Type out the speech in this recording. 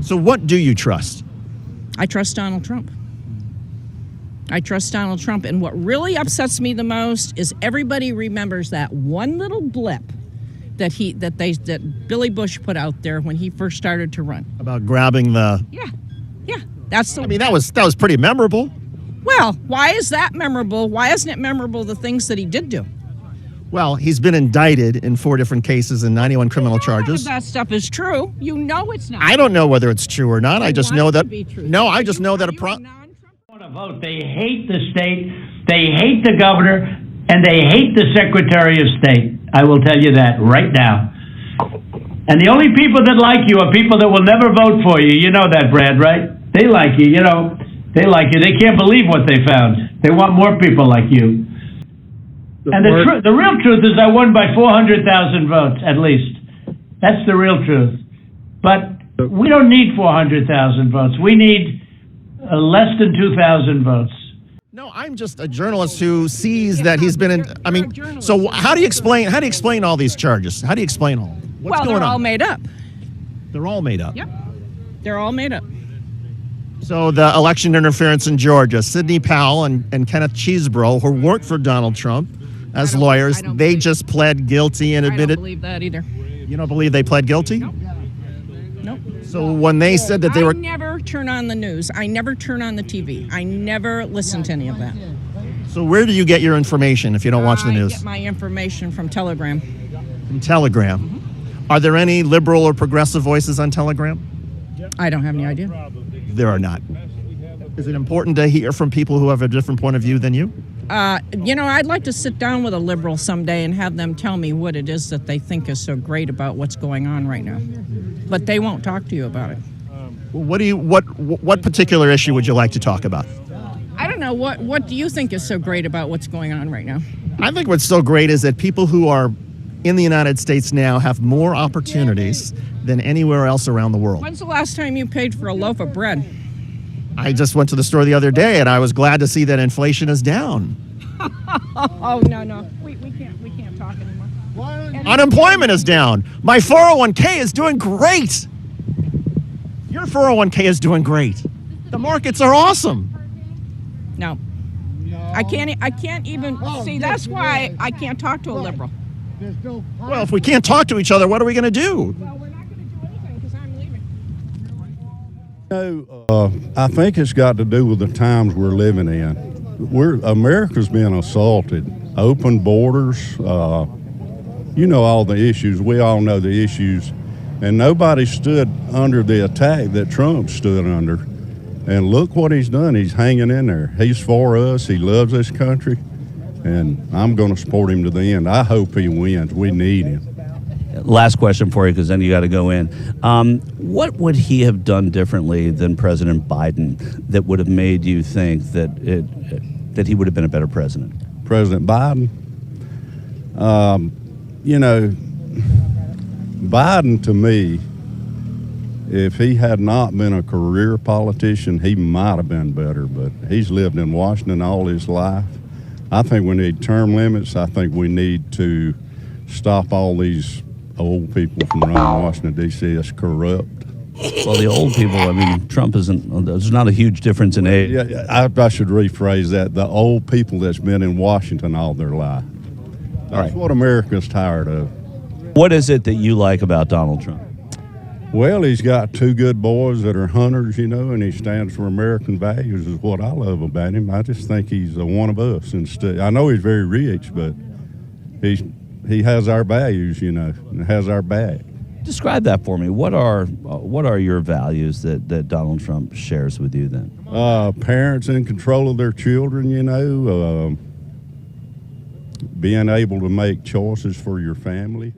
So what do you trust? I trust Donald Trump. I trust Donald Trump. And what really upsets me the most is everybody remembers that one little blip that Billy Bush put out there when he first started to run. About grabbing the... Yeah. That's the... I mean, that was pretty memorable. Well, why is that memorable? Why isn't it memorable the things that he did do? Well, he's been indicted in 4 different cases and 91 criminal charges. None of that stuff is true. You know it's not. I don't know whether it's true or not. I just know that... No, I just know that vote. They hate the state, they hate the governor, and they hate the Secretary of State. I will tell you that right now. And the only people that like you are people that will never vote for you. You know that, Brad, right? They like you, you know. They like you. They can't believe what they found. They want more people like you. And the real truth is I won by 400,000 votes, at least. That's the real truth. But we don't need 400,000 votes. We need less than 2,000 votes. No, I'm just a journalist who sees that he's been in... I mean, so how do you explain all these charges? How do you explain all? What's going on? They're all made up. They're all made up. Yep. They're all made up. So the election interference in Georgia, Sidney Powell and Kenneth Chesebro, who worked for Donald Trump as lawyers, they just pled guilty and admitted... I don't believe that either. You don't believe they pled guilty? Nope. So when they said that they were... I never turn on the news. I never turn on the TV. I never listen to any of that. So where do you get your information if you don't watch the news? I get my information from Telegram. From Telegram. Mm-hmm. Are there any liberal or progressive voices on Telegram? I don't have any idea. There are not. Is it important to hear from people who have a different point of view than you? I'd like to sit down with a liberal someday and have them tell me what it is that they think is so great about what's going on right now. But they won't talk to you about it. What particular issue would you like to talk about? I don't know. What do you think is so great about what's going on right now? I think what's so great is that people who are in the United States now have more opportunities than anywhere else around the world. When's the last time you paid for a loaf of bread? I just went to the store the other day, and I was glad to see that inflation is down. Oh, no. We can't talk anymore. Unemployment is down. My 401k is doing great. Your 401k is doing great. The markets are awesome. No. I can't even see. That's why I can't talk to a liberal. Well, if we can't talk to each other, what are we going to do? Well, we're not going to do anything because I'm leaving. I think it's got to do with the times we're living in. America's being assaulted. Open borders, all the issues. We all know the issues. And nobody stood under the attack that Trump stood under. And look what he's done. He's hanging in there. He's for us. He loves this country. And I'm going to support him to the end. I hope he wins. We need him. Last question for you, because then you got to go in. What would he have done differently than President Biden that would have made you think that he would have been a better president? President Biden? Biden, to me, if he had not been a career politician, he might have been better, but he's lived in Washington all his life. I think we need term limits. I think we need to stop all these old people from running Washington, D.C. as corrupt. Well, the old people, I mean, Trump isn't, there's not a huge difference in age. Yeah, I should rephrase that. The old people that's been in Washington all their life. That's what America's tired of. What is it that you like about Donald Trump? Well, he's got 2 good boys that are hunters, and he stands for American values is what I love about him. I just think he's one of us. I know he's very rich, but he has our values, and has our back. Describe that for me. What are your values that Donald Trump shares with you then? Parents in control of their children, being able to make choices for your family.